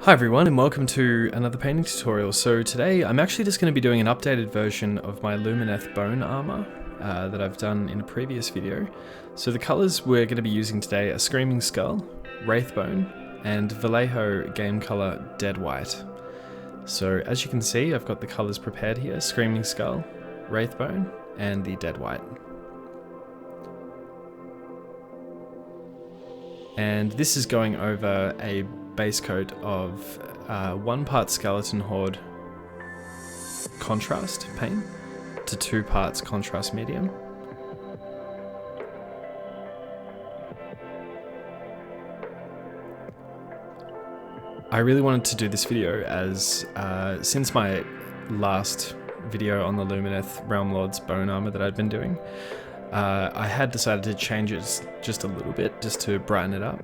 Hi everyone and welcome to another painting tutorial. So today I'm actually just going to be doing an updated version of my Lumineth Bone Armour that I've done in a previous video. So the colours we're going to be using today are Screaming Skull, Wraithbone and Vallejo Game Colour Dead White. So as you can see, I've got the colours prepared here: Screaming Skull, Wraithbone and the Dead White. And this is going over a base coat of 1 part Skeleton Horde contrast paint to 2 parts contrast medium. I really wanted to do this video as since my last video on the Lumineth Realm-Lords Bone Armour that I'd been doing, I had decided to change it just a little bit, just to brighten it up.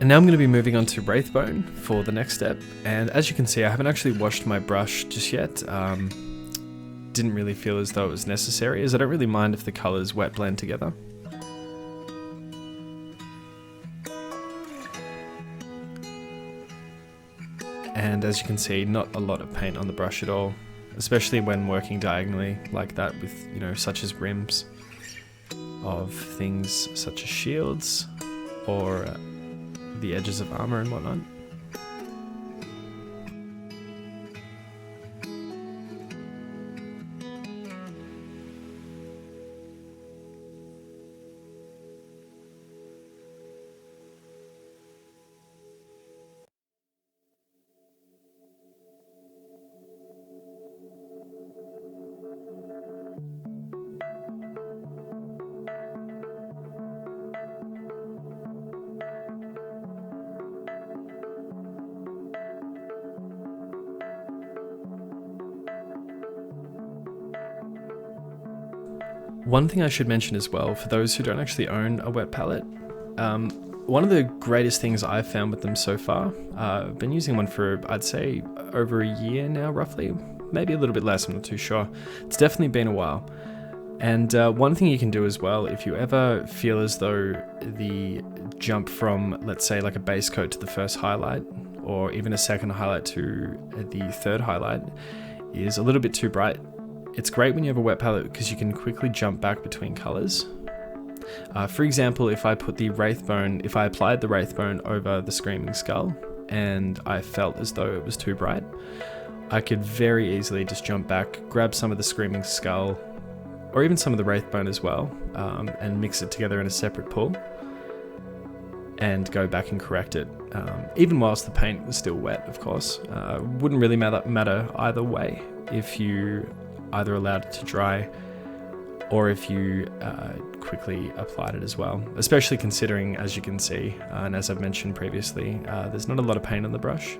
And now I'm going to be moving on to Wraithbone for the next step, and as you can see I haven't actually washed my brush just yet. Didn't really feel as though it was necessary, as I don't really mind if the colours wet blend together. And as you can see, not a lot of paint on the brush at all, especially when working diagonally like that with, such as rims of things such as shields or the edges of armor and whatnot. One thing I should mention as well, for those who don't actually own a wet palette, one of the greatest things I've found with them so far, I've been using one for, I'd say, over a year now roughly, maybe a little bit less, I'm not too sure. It's definitely been a while. And one thing you can do as well, if you ever feel as though the jump from, let's say, like a base coat to the first highlight, or even a second highlight to the third highlight, is a little bit too bright, it's great when you have a wet palette because you can quickly jump back between colours. For example, if I applied the Wraithbone over the Screaming Skull and I felt as though it was too bright, I could very easily just jump back, grab some of the Screaming Skull, or even some of the Wraithbone as well, and mix it together in a separate pool. and go back and correct it, even whilst the paint was still wet, of course. Wouldn't really matter either way if you either allowed it to dry or if you quickly applied it as well, especially considering, as you can see, and as I've mentioned previously, there's not a lot of paint on the brush.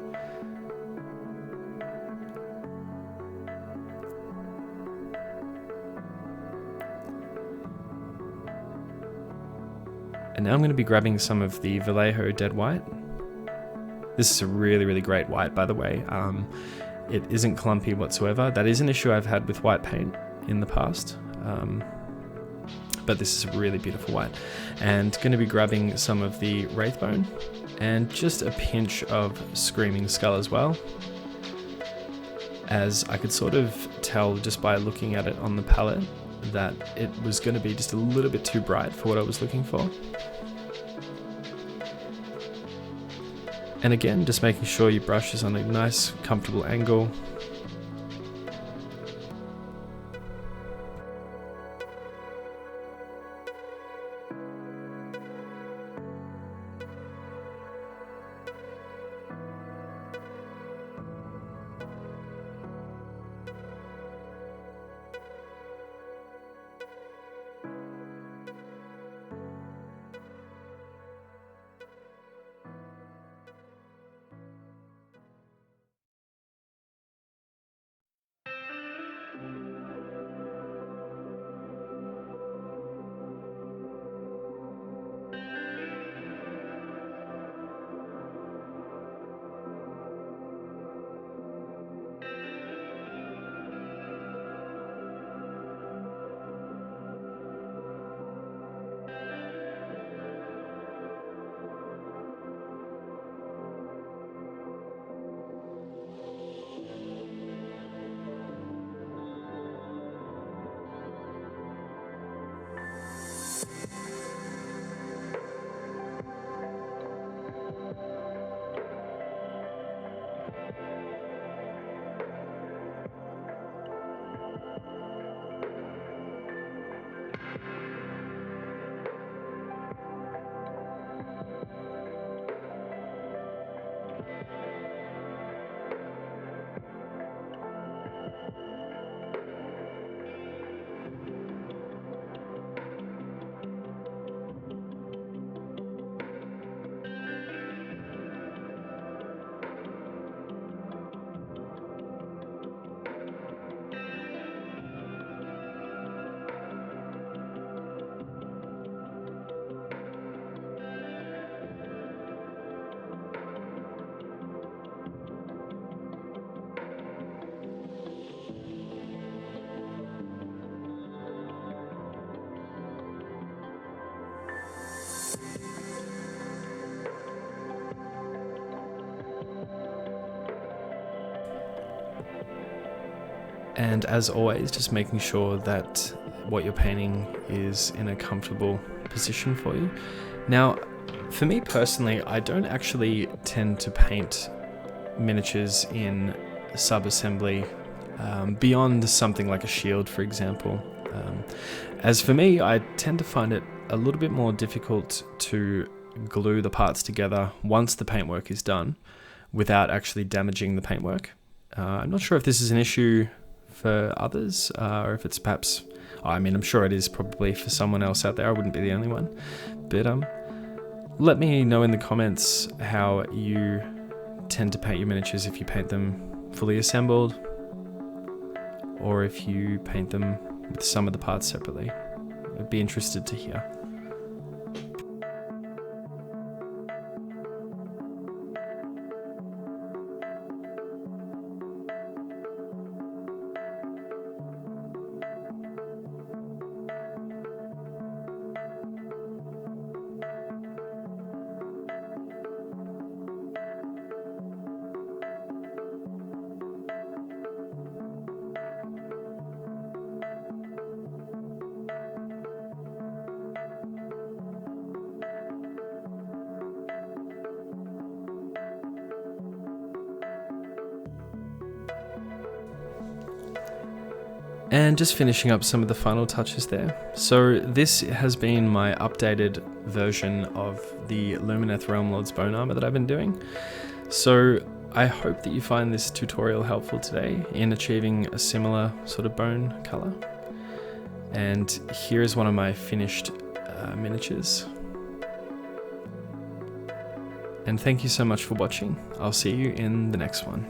And now I'm going to be grabbing some of the Vallejo Dead White. This is a really, really great white, by the way. It isn't clumpy whatsoever. That is an issue I've had with white paint in the past. But this is a really beautiful white. And going to be grabbing some of the Wraithbone and just a pinch of Screaming Skull as well, as I could sort of tell just by looking at it on the palette that it was going to be just a little bit too bright for what I was looking for. And again, just making sure your brush is on a nice, comfortable angle. And as always, just making sure that what you're painting is in a comfortable position for you. Now, for me personally, I don't actually tend to paint miniatures in sub-assembly beyond something like a shield, for example. As for me, I tend to find it a little bit more difficult to glue the parts together once the paintwork is done without actually damaging the paintwork. I'm not sure if this is an issue for others, or if it's perhaps, I mean, I'm sure it is probably for someone else out there. I wouldn't be the only one. But let me know in the comments how you tend to paint your miniatures, if you paint them fully assembled or if you paint them with some of the parts separately. I'd be interested to hear. And just finishing up some of the final touches there. So this has been my updated version of the Lumineth Realm-Lords Bone Armour that I've been doing. So I hope that you find this tutorial helpful today in achieving a similar sort of bone colour. And here is one of my finished miniatures. And thank you so much for watching. I'll see you in the next one.